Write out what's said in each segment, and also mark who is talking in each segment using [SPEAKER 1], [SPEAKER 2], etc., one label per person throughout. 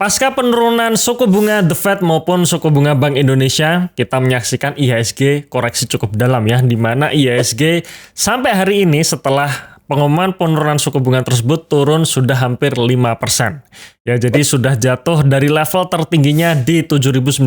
[SPEAKER 1] Pasca penurunan suku bunga The Fed maupun suku bunga Bank Indonesia, kita menyaksikan IHSG koreksi cukup dalam ya, di mana IHSG sampai hari ini setelah pengumuman penurunan suku bunga tersebut turun sudah hampir 5%. Ya, jadi sudah jatuh dari level tertingginya di 7.900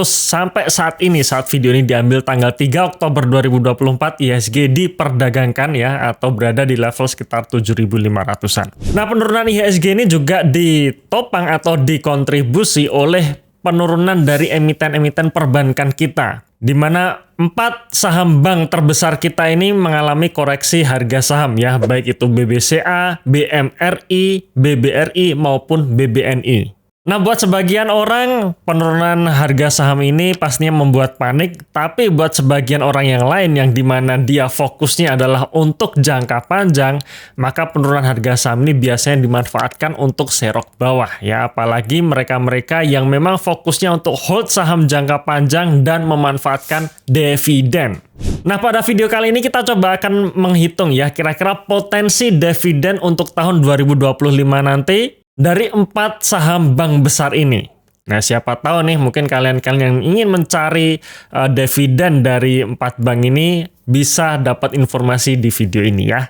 [SPEAKER 1] sampai saat ini, saat video ini diambil tanggal 3 Oktober 2024, IHSG diperdagangkan ya, atau berada di level sekitar 7.500-an. Nah, penurunan IHSG ini juga ditopang atau dikontribusi oleh penurunan dari emiten-emiten perbankan kita, di mana 4 saham bank terbesar kita ini mengalami koreksi harga saham ya, baik itu BBCA, BMRI, BBRI maupun BBNI. Nah, buat sebagian orang penurunan harga saham ini pastinya membuat panik, tapi buat sebagian orang yang lain yang dimana dia fokusnya adalah untuk jangka panjang, maka penurunan harga saham ini biasanya dimanfaatkan untuk serok bawah ya, apalagi mereka-mereka yang memang fokusnya untuk hold saham jangka panjang dan memanfaatkan dividen. Nah, pada video kali ini kita coba akan menghitung ya kira-kira potensi dividen untuk tahun 2025 nanti dari 4 saham bank besar ini. Nah, siapa tahu nih mungkin kalian-kalian yang ingin mencari dividen dari 4 bank ini bisa dapat informasi di video ini ya.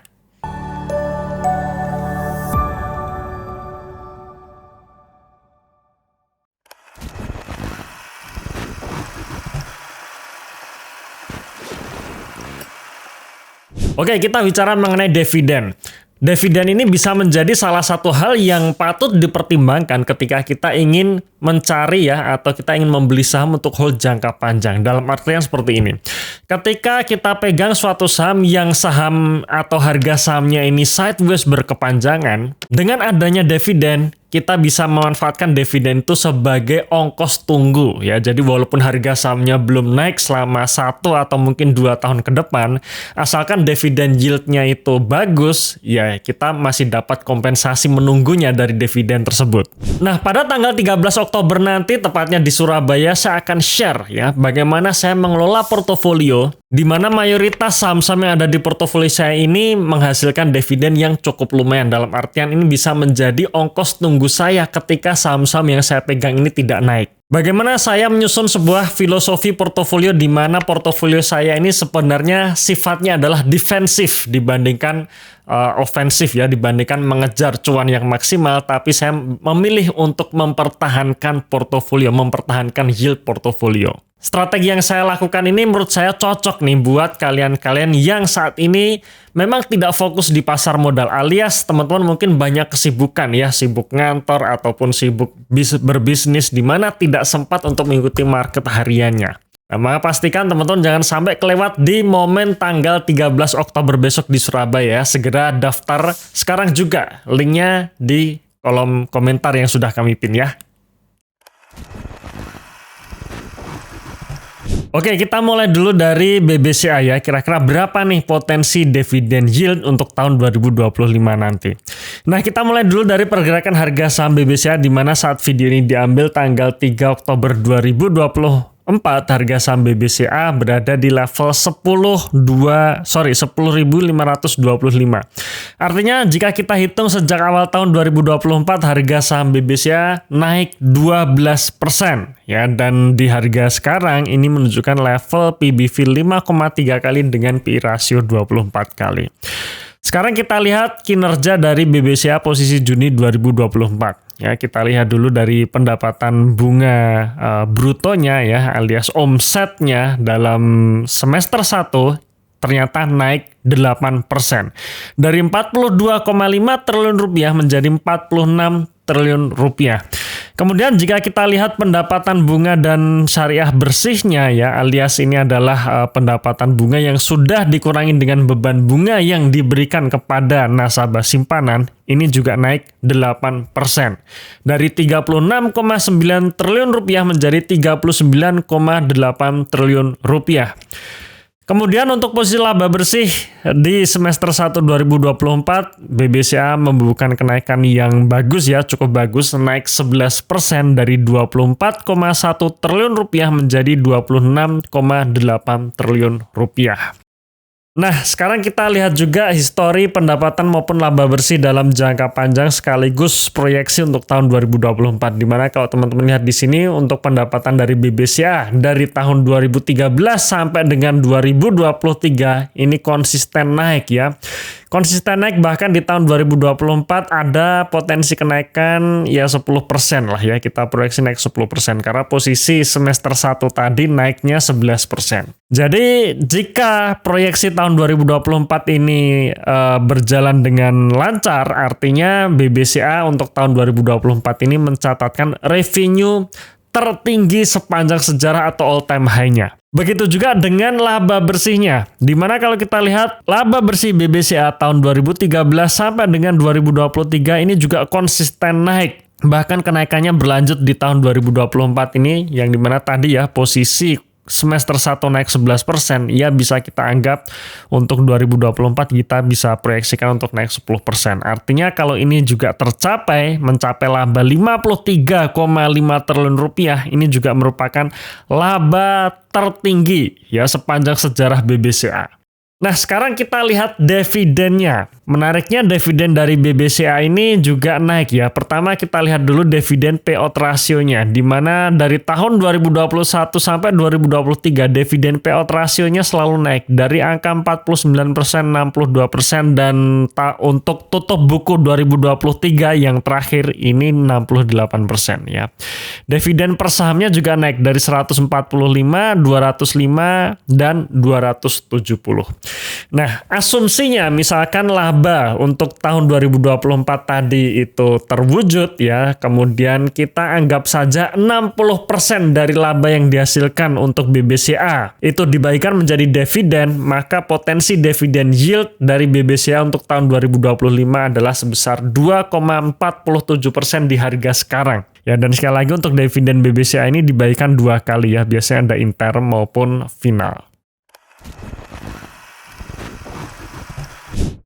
[SPEAKER 1] Oke, kita bicara mengenai dividen. Dividen ini bisa menjadi salah satu hal yang patut dipertimbangkan ketika kita ingin mencari ya, atau kita ingin membeli saham untuk hold jangka panjang. Dalam artian seperti ini. Ketika kita pegang suatu saham yang saham atau harga sahamnya ini sideways berkepanjangan, dengan adanya dividen, kita bisa memanfaatkan dividen itu sebagai ongkos tunggu ya. Jadi walaupun harga sahamnya belum naik selama 1 atau mungkin 2 tahun ke depan, asalkan dividen yieldnya itu bagus, ya kita masih dapat kompensasi menunggunya dari dividen tersebut. Nah, pada tanggal 13 Oktober nanti, tepatnya di Surabaya, saya akan share ya bagaimana saya mengelola portofolio, di mana mayoritas saham-saham yang ada di portofolio saya ini menghasilkan dividen yang cukup lumayan. Dalam artian ini bisa menjadi ongkos tunggu saya ketika saham-saham yang saya pegang ini tidak naik. Bagaimana saya menyusun sebuah filosofi portofolio di mana portofolio saya ini sebenarnya sifatnya adalah defensif dibandingkan ofensif ya, dibandingkan mengejar cuan yang maksimal, tapi saya memilih untuk mempertahankan portofolio, mempertahankan yield portofolio. Strategi yang saya lakukan ini menurut saya cocok nih buat kalian-kalian yang saat ini memang tidak fokus di pasar modal, alias teman-teman mungkin banyak kesibukan ya, sibuk ngantor ataupun sibuk berbisnis di mana tidak sempat untuk mengikuti market hariannya. Nah, maka pastikan teman-teman jangan sampai kelewat di momen tanggal 13 Oktober besok di Surabaya. Segera daftar sekarang juga, linknya di kolom komentar yang sudah kami pin ya. Oke, kita mulai dulu dari BBCA ya. Kira-kira berapa nih potensi dividen yield untuk tahun 2025 nanti. Nah, kita mulai dulu dari pergerakan harga saham BBCA, di mana saat video ini diambil tanggal 3 Oktober 2024, harga saham BBCA berada di level 10.525. Artinya jika kita hitung sejak awal tahun 2024, harga saham BBCA naik 12% ya, dan di harga sekarang ini menunjukkan level PBV 5,3 kali dengan PI rasio 24 kali. Sekarang kita lihat kinerja dari BBCA posisi Juni 2024. Ya, kita lihat dulu dari pendapatan bunga brutonya ya, alias omsetnya dalam semester 1 ternyata naik 8%. Dari 42,5 triliun rupiah menjadi 46 triliun rupiah. Kemudian jika kita lihat pendapatan bunga dan syariah bersihnya ya, alias ini adalah pendapatan bunga yang sudah dikurangi dengan beban bunga yang diberikan kepada nasabah simpanan, ini juga naik 8%. Dari 36,9 triliun rupiah menjadi 39,8 triliun rupiah. Kemudian untuk posisi laba bersih di semester 1 2024, BBCA membukukan kenaikan yang bagus ya, cukup bagus, naik 11% dari 24,1 triliun rupiah menjadi 26,8 triliun rupiah. Nah, sekarang kita lihat juga histori pendapatan maupun laba bersih dalam jangka panjang sekaligus proyeksi untuk tahun 2024. Dimana kalau teman-teman lihat di sini untuk pendapatan dari BBCA dari tahun 2013 sampai dengan 2023 ini konsisten naik ya. Konsisten naik, bahkan di tahun 2024 ada potensi kenaikan ya 10% lah ya. Kita proyeksi naik 10% karena posisi semester 1 tadi naiknya 11%. Jadi jika proyeksi tahun 2024 ini berjalan dengan lancar, artinya BBCA untuk tahun 2024 ini mencatatkan revenue tertinggi sepanjang sejarah atau all time high-nya. Begitu juga dengan laba bersihnya, di mana kalau kita lihat laba bersih BBCA tahun 2013 sampai dengan 2023 ini juga konsisten naik. Bahkan kenaikannya berlanjut di tahun 2024 ini, yang dimana tadi ya posisi semester 1 naik 11%, ya bisa kita anggap untuk 2024 kita bisa proyeksikan untuk naik 10%. Artinya kalau ini juga mencapai laba 53,5 triliun rupiah, ini juga merupakan laba tertinggi ya sepanjang sejarah BBCA. Nah, sekarang kita lihat dividennya. Menariknya dividen dari BBCA ini juga naik ya. Pertama kita lihat dulu dividen payout rasionya, di mana dari tahun 2021 sampai 2023 dividen payout rasionya selalu naik dari angka 49%, 62%, dan untuk tutup buku 2023 yang terakhir ini 68% ya. Dividen per sahamnya juga naik dari 145, 205, dan 270. Nah, asumsinya misalkan laba untuk tahun 2024 tadi itu terwujud ya, kemudian kita anggap saja 60% dari laba yang dihasilkan untuk BBCA itu dibagikan menjadi dividen, maka potensi dividen yield dari BBCA untuk tahun 2025 adalah sebesar 2,47% di harga sekarang. Ya, dan sekali lagi untuk dividen BBCA ini dibagikan 2 kali ya, biasanya ada interim maupun final.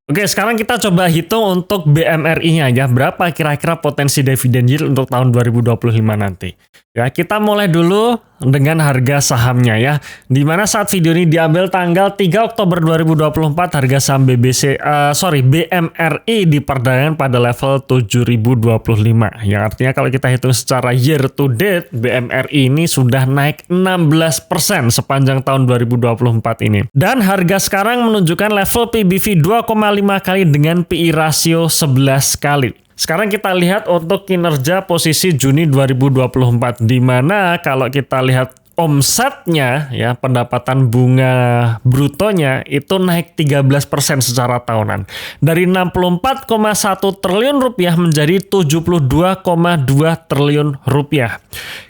[SPEAKER 1] Oke, sekarang kita coba hitung untuk BMRI-nya ya, berapa kira-kira potensi dividen yield untuk tahun 2025 nanti. Ya, kita mulai dulu dengan harga sahamnya ya. Di mana saat video ini diambil tanggal 3 Oktober 2024, harga saham BMRI diperdagangkan pada level 7.025. Yang artinya kalau kita hitung secara year to date, BMRI ini sudah naik 16% sepanjang tahun 2024 ini. Dan harga sekarang menunjukkan level PBV 2,5 kali dengan PI rasio 11 kali. Sekarang kita lihat untuk kinerja posisi Juni 2024, di mana kalau kita lihat omsetnya ya, pendapatan bunga brutonya itu naik 13% secara tahunan. Dari 64,1 triliun rupiah menjadi 72,2 triliun rupiah.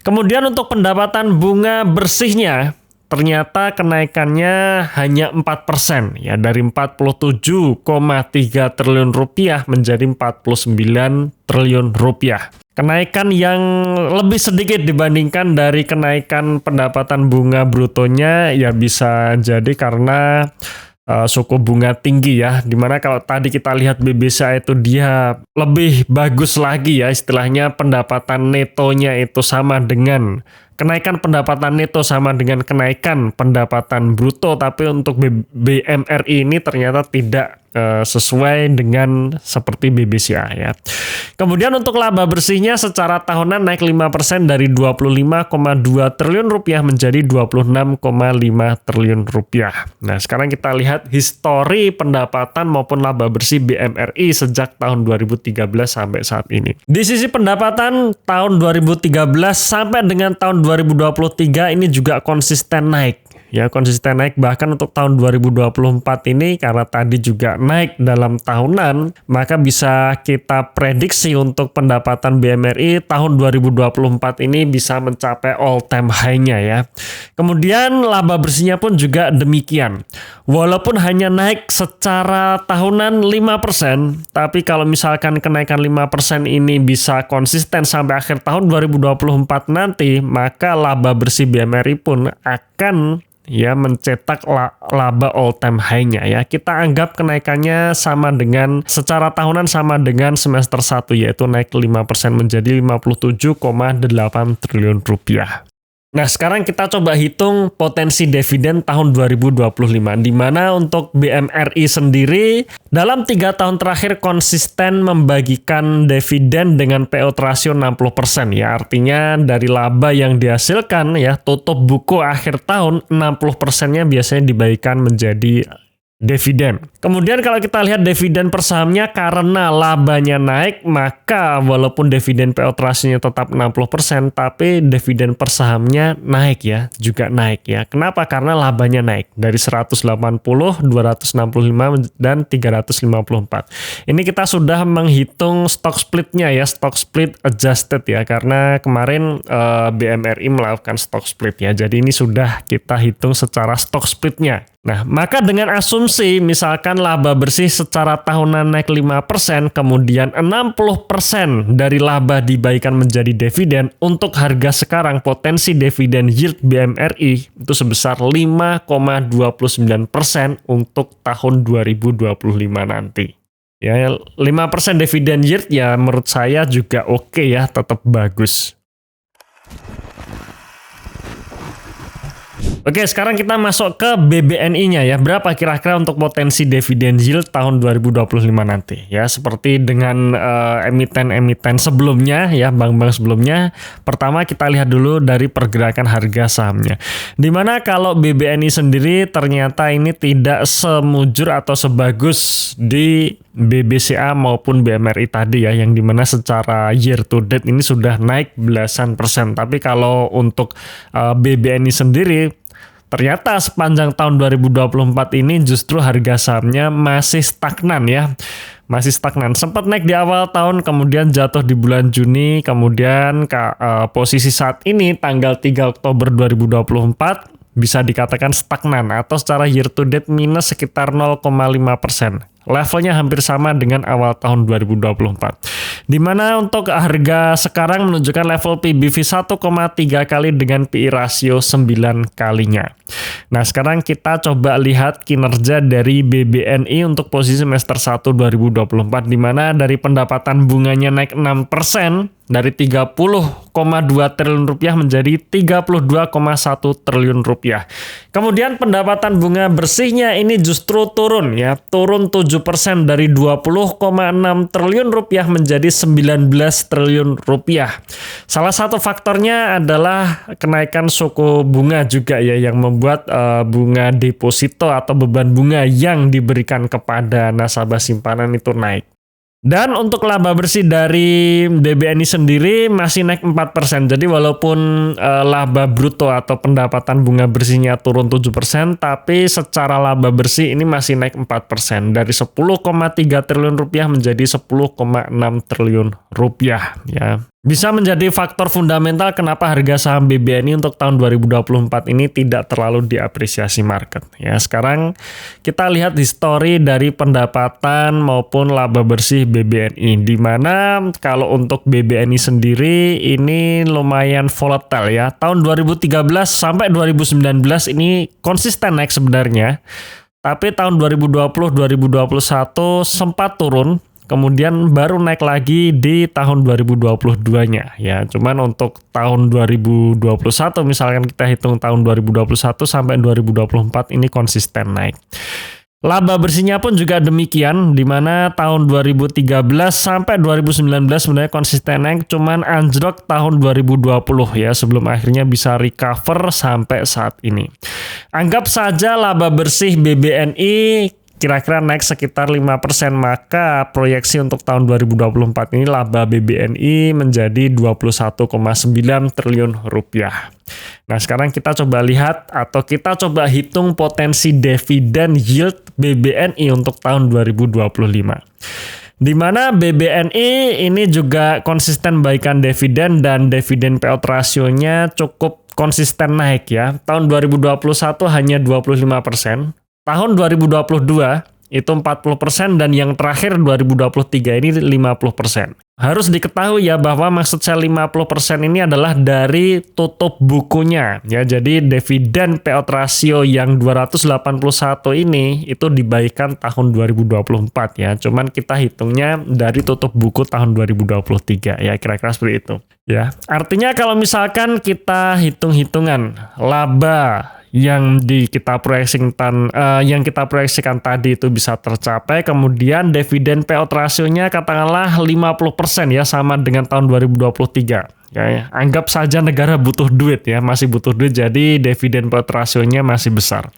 [SPEAKER 1] Kemudian untuk pendapatan bunga bersihnya ternyata kenaikannya hanya 4% ya, dari 47,3 triliun rupiah menjadi 49 triliun rupiah. Kenaikan yang lebih sedikit dibandingkan dari kenaikan pendapatan bunga brutonya ya bisa jadi karena suku bunga tinggi ya, dimana kalau tadi kita lihat BBCA itu dia lebih bagus lagi ya, istilahnya pendapatan netonya itu sama dengan kenaikan pendapatan neto sama dengan kenaikan pendapatan bruto, tapi untuk BMRI ini ternyata tidak sesuai dengan seperti BBCA ya. Kemudian untuk laba bersihnya secara tahunan naik 5% dari 25,2 triliun rupiah menjadi 26,5 triliun rupiah. Nah, sekarang kita lihat histori pendapatan maupun laba bersih BMRI sejak tahun 2013 sampai saat ini. Di sisi pendapatan tahun 2013 sampai dengan tahun 2023 ini juga konsisten naik. Ya, konsisten naik, bahkan untuk tahun 2024 ini karena tadi juga naik dalam tahunan, maka bisa kita prediksi untuk pendapatan BMRI tahun 2024 ini bisa mencapai all time high-nya ya. Kemudian laba bersihnya pun juga demikian. Walaupun hanya naik secara tahunan 5%, tapi kalau misalkan kenaikan 5% ini bisa konsisten sampai akhir tahun 2024 nanti, maka laba bersih BMRI pun akan ya mencetak laba all time high-nya ya. Kita anggap kenaikannya sama dengan secara tahunan sama dengan semester 1, yaitu naik 5% menjadi 57,8 triliun rupiah. Nah, sekarang kita coba hitung potensi dividen tahun 2025, di mana untuk BMRI sendiri dalam 3 tahun terakhir konsisten membagikan dividen dengan payout ratio 60%. Ya, artinya dari laba yang dihasilkan ya, tutup buku akhir tahun 60%-nya biasanya dibagikan menjadi dividen. Kemudian kalau kita lihat dividen per sahamnya, karena labanya naik, maka walaupun dividen payout ratio-nya tetap 60%, tapi dividen per sahamnya naik ya, juga naik ya. Kenapa? Karena labanya naik dari 180, 265 dan 354. Ini kita sudah menghitung stock split-nya ya, stock split adjusted ya, karena kemarin BMRI melakukan stock split ya. Jadi ini sudah kita hitung secara stock split-nya. Nah, maka dengan asumsi misalkan laba bersih secara tahunan naik 5%, kemudian 60% dari laba dibagikan menjadi dividen, untuk harga sekarang potensi dividen yield BMRI itu sebesar 5,29% untuk tahun 2025 nanti. Ya, 5% dividen yield ya menurut saya juga oke ya, tetap bagus. Oke, sekarang kita masuk ke BBNI-nya ya. Berapa kira-kira untuk potensi dividen yield tahun 2025 nanti? Ya, seperti dengan emiten-emiten sebelumnya ya, bank-bank sebelumnya. Pertama kita lihat dulu dari pergerakan harga sahamnya. Dimana kalau BBNI sendiri ternyata ini tidak semujur atau sebagus di BBCA maupun BMRI tadi ya, yang dimana secara year to date ini sudah naik belasan persen. Tapi kalau untuk BBNI sendiri, ternyata sepanjang tahun 2024 ini justru harga sahamnya masih stagnan ya. Masih stagnan. Sempat naik di awal tahun, kemudian jatuh di bulan Juni, kemudian posisi saat ini tanggal 3 Oktober 2024 bisa dikatakan stagnan atau secara year to date minus sekitar 0,5%. Levelnya hampir sama dengan awal tahun 2024. Di mana untuk harga sekarang menunjukkan level PBV 1,3 kali dengan PI rasio 9 kalinya. Nah, sekarang kita coba lihat kinerja dari BBNI untuk posisi semester 1 2024, di mana dari pendapatan bunganya naik 6%, dari 30,2 triliun rupiah menjadi 32,1 triliun rupiah. Kemudian pendapatan bunga bersihnya ini justru turun ya, turun 7% dari 20,6 triliun rupiah menjadi 19 triliun rupiah. Salah satu faktornya adalah kenaikan suku bunga juga ya, yang membuat bunga deposito atau beban bunga yang diberikan kepada nasabah simpanan itu naik. Dan untuk laba bersih dari BBNI sendiri masih naik 4%. Jadi walaupun laba bruto atau pendapatan bunga bersihnya turun 7%, tapi secara laba bersih ini masih naik 4%. Dari 10,3 triliun rupiah menjadi 10,6 triliun rupiah ya. Bisa menjadi faktor fundamental kenapa harga saham BBNI untuk tahun 2024 ini tidak terlalu diapresiasi market. Ya, sekarang kita lihat histori dari pendapatan maupun laba bersih BBNI, di mana kalau untuk BBNI sendiri ini lumayan volatile ya. Tahun 2013 sampai 2019 ini konsisten naik sebenarnya. Tapi tahun 2020-2021 sempat turun. Kemudian baru naik lagi di tahun 2022-nya ya. Cuman untuk tahun 2021 misalkan kita hitung tahun 2021 sampai 2024 ini konsisten naik. Laba bersihnya pun juga demikian, di mana tahun 2013 sampai 2019 sebenarnya konsisten naik, cuman anjlok tahun 2020 ya, sebelum akhirnya bisa recover sampai saat ini. Anggap saja laba bersih BBNI kira-kira naik sekitar 5%, maka proyeksi untuk tahun 2024 ini laba BBNI menjadi 21,9 triliun rupiah. Nah, sekarang kita coba lihat atau kita coba hitung potensi dividen yield BBNI untuk tahun 2025. Di mana BBNI ini juga konsisten baikkan dividen dan dividen payout rasionya cukup konsisten naik ya. Tahun 2021 hanya 25%. Tahun 2022 itu 40% dan yang terakhir 2023 ini 50%. Harus diketahui ya bahwa maksud saya 50% ini adalah dari tutup bukunya ya. Jadi dividen payout ratio yang 281 ini itu dibagikan tahun 2024 ya. Cuman kita hitungnya dari tutup buku tahun 2023 ya, kira-kira seperti itu ya. Artinya kalau misalkan kita hitung-hitungan laba yang kita proyeksikan tadi itu bisa tercapai, kemudian dividen payout rasionya katakanlah 50% ya, sama dengan tahun 2023. Ya, anggap saja negara butuh duit ya, masih butuh duit, jadi dividen payout rasionya masih besar.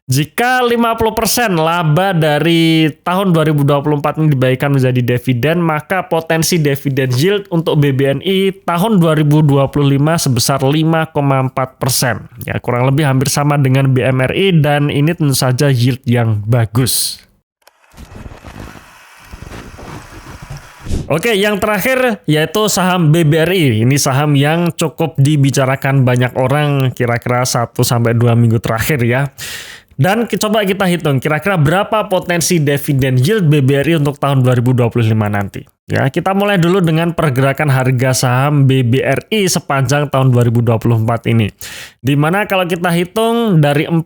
[SPEAKER 1] Jika 50% laba dari tahun 2024 ini dibagikan menjadi dividen, maka potensi dividen yield untuk BBNI tahun 2025 sebesar 5,4%. Ya, kurang lebih hampir sama dengan BMRI, dan ini tentu saja yield yang bagus. Oke, yang terakhir yaitu saham BBRI. Ini saham yang cukup dibicarakan banyak orang kira-kira 1-2 minggu terakhir ya. Dan coba kita hitung kira-kira berapa potensi dividen yield BBRI untuk tahun 2025 nanti. Ya, kita mulai dulu dengan pergerakan harga saham BBRI sepanjang tahun 2024 ini. Dimana kalau kita hitung dari 4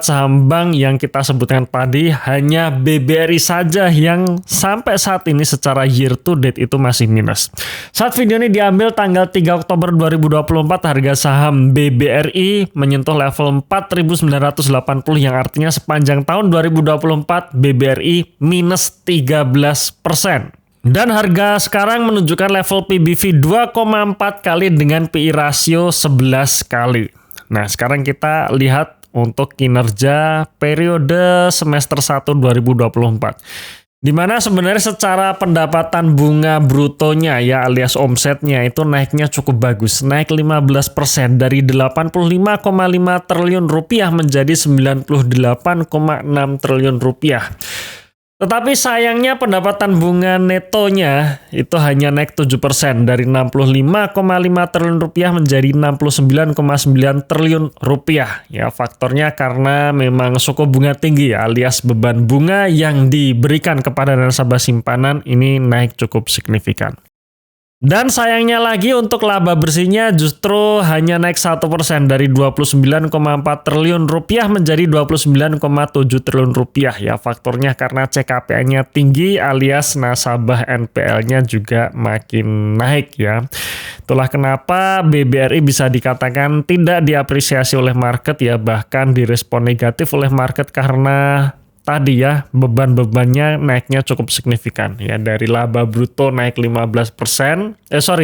[SPEAKER 1] saham bank yang kita sebutkan tadi, hanya BBRI saja yang sampai saat ini secara year to date itu masih minus. Saat video ini diambil tanggal 3 Oktober 2024, harga saham BBRI menyentuh level 4.980 yang artinya sepanjang tahun 2024 BBRI minus 13%. Dan harga sekarang menunjukkan level PBV 2,4 kali dengan PI rasio 11 kali. Nah, sekarang kita lihat untuk kinerja periode semester 1 2024. Di mana sebenarnya secara pendapatan bunga brutonya ya, alias omsetnya itu naiknya cukup bagus. Naik 15% dari 85,5 triliun rupiah menjadi 98,6 triliun rupiah. Tetapi sayangnya pendapatan bunga netonya itu hanya naik 7% dari 65,5 triliun rupiah menjadi 69,9 triliun rupiah. Ya, faktornya karena memang suku bunga tinggi ya, alias beban bunga yang diberikan kepada nasabah simpanan ini naik cukup signifikan. Dan sayangnya lagi untuk laba bersihnya justru hanya naik 1% dari 29,4 triliun rupiah menjadi 29,7 triliun rupiah ya. Faktornya karena CKPA-nya tinggi alias nasabah NPL-nya juga makin naik ya. Itulah kenapa BBRI bisa dikatakan tidak diapresiasi oleh market ya, bahkan direspon negatif oleh market karena tadi ya, beban-bebannya naiknya cukup signifikan ya, dari laba bruto naik 15%,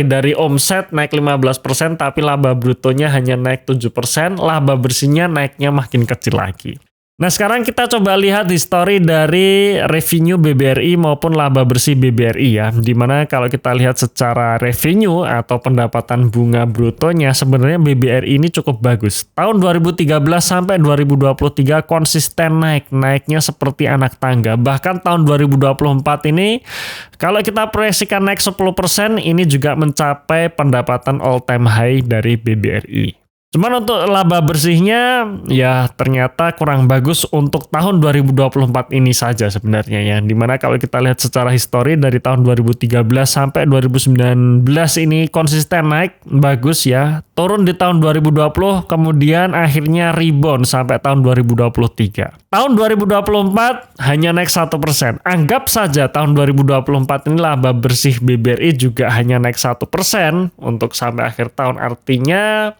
[SPEAKER 1] dari omset naik 15%, tapi laba brutonya hanya naik 7%, laba bersihnya naiknya makin kecil lagi. Nah, sekarang kita coba lihat histori dari revenue BBRI maupun laba bersih BBRI ya. Dimana kalau kita lihat secara revenue atau pendapatan bunga brutonya, sebenarnya BBRI ini cukup bagus. Tahun 2013 sampai 2023 konsisten naiknya seperti anak tangga. Bahkan tahun 2024 ini kalau kita proyeksikan naik 10%, ini juga mencapai pendapatan all time high dari BBRI. Cuman untuk laba bersihnya ya ternyata kurang bagus untuk tahun 2024 ini saja sebenarnya ya. Dimana kalau kita lihat secara histori dari tahun 2013 sampai 2019 ini konsisten naik bagus ya. Turun di tahun 2020 kemudian akhirnya rebound sampai tahun 2023. Tahun 2024 hanya naik 1%. Anggap saja tahun 2024 ini laba bersih BBRI juga hanya naik 1% untuk sampai akhir tahun. Artinya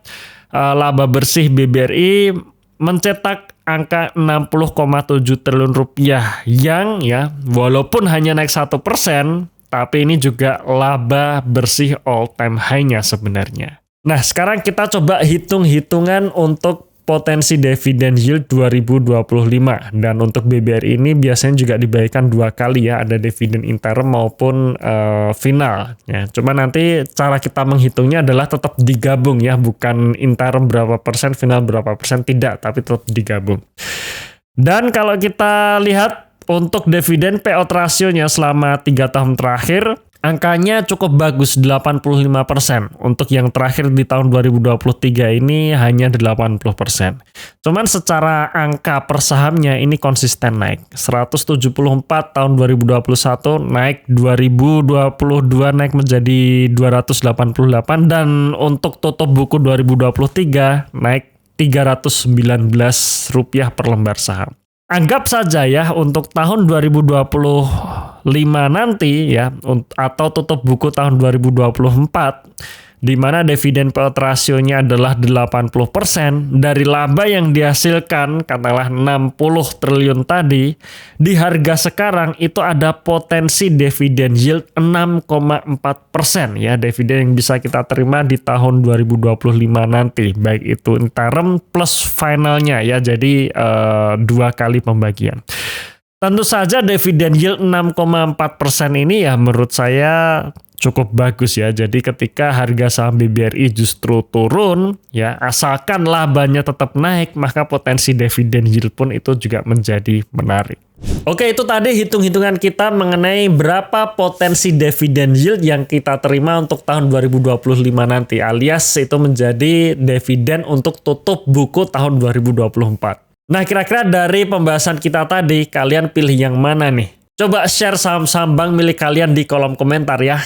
[SPEAKER 1] laba bersih BBRI mencetak angka 60,7 triliun rupiah yang ya walaupun hanya naik 1%, tapi ini juga laba bersih all time high-nya sebenarnya. Nah, sekarang kita coba hitung-hitungan untuk potensi dividen yield 2025, dan untuk BBRI ini biasanya juga dibagikan 2 kali ya, ada dividen interim maupun final ya. Cuma nanti cara kita menghitungnya adalah tetap digabung ya, bukan interim berapa persen, final berapa persen, tidak, tapi tetap digabung. Dan kalau kita lihat untuk dividen payout rasionya selama 3 tahun terakhir, angkanya cukup bagus 85%. Untuk yang terakhir di tahun 2023 ini hanya 80%. Cuman secara angka per sahamnya ini konsisten naik. 174 tahun 2021 naik, 2022 naik menjadi 288, dan untuk tutup buku 2023 naik Rp319 per lembar saham. Anggap saja ya untuk tahun 2025 nanti ya, atau tutup buku tahun 2024, di mana dividen payout rasionya adalah 80%, dari laba yang dihasilkan katakanlah 60 triliun tadi, di harga sekarang itu ada potensi dividen yield 6,4% ya, dividen yang bisa kita terima di tahun 2025 nanti, baik itu interim plus finalnya ya, jadi 2 kali pembagian. Tentu saja dividen yield 6,4% ini ya menurut saya cukup bagus ya. Jadi ketika harga saham BBRI justru turun ya, asalkan labanya tetap naik, maka potensi dividen yield pun itu juga menjadi menarik. Oke, itu tadi hitung-hitungan kita mengenai berapa potensi dividen yield yang kita terima untuk tahun 2025 nanti, alias itu menjadi dividen untuk tutup buku tahun 2024. Nah, kira-kira dari pembahasan kita tadi, kalian pilih yang mana nih? Coba share saham-saham bank milik kalian di kolom komentar ya.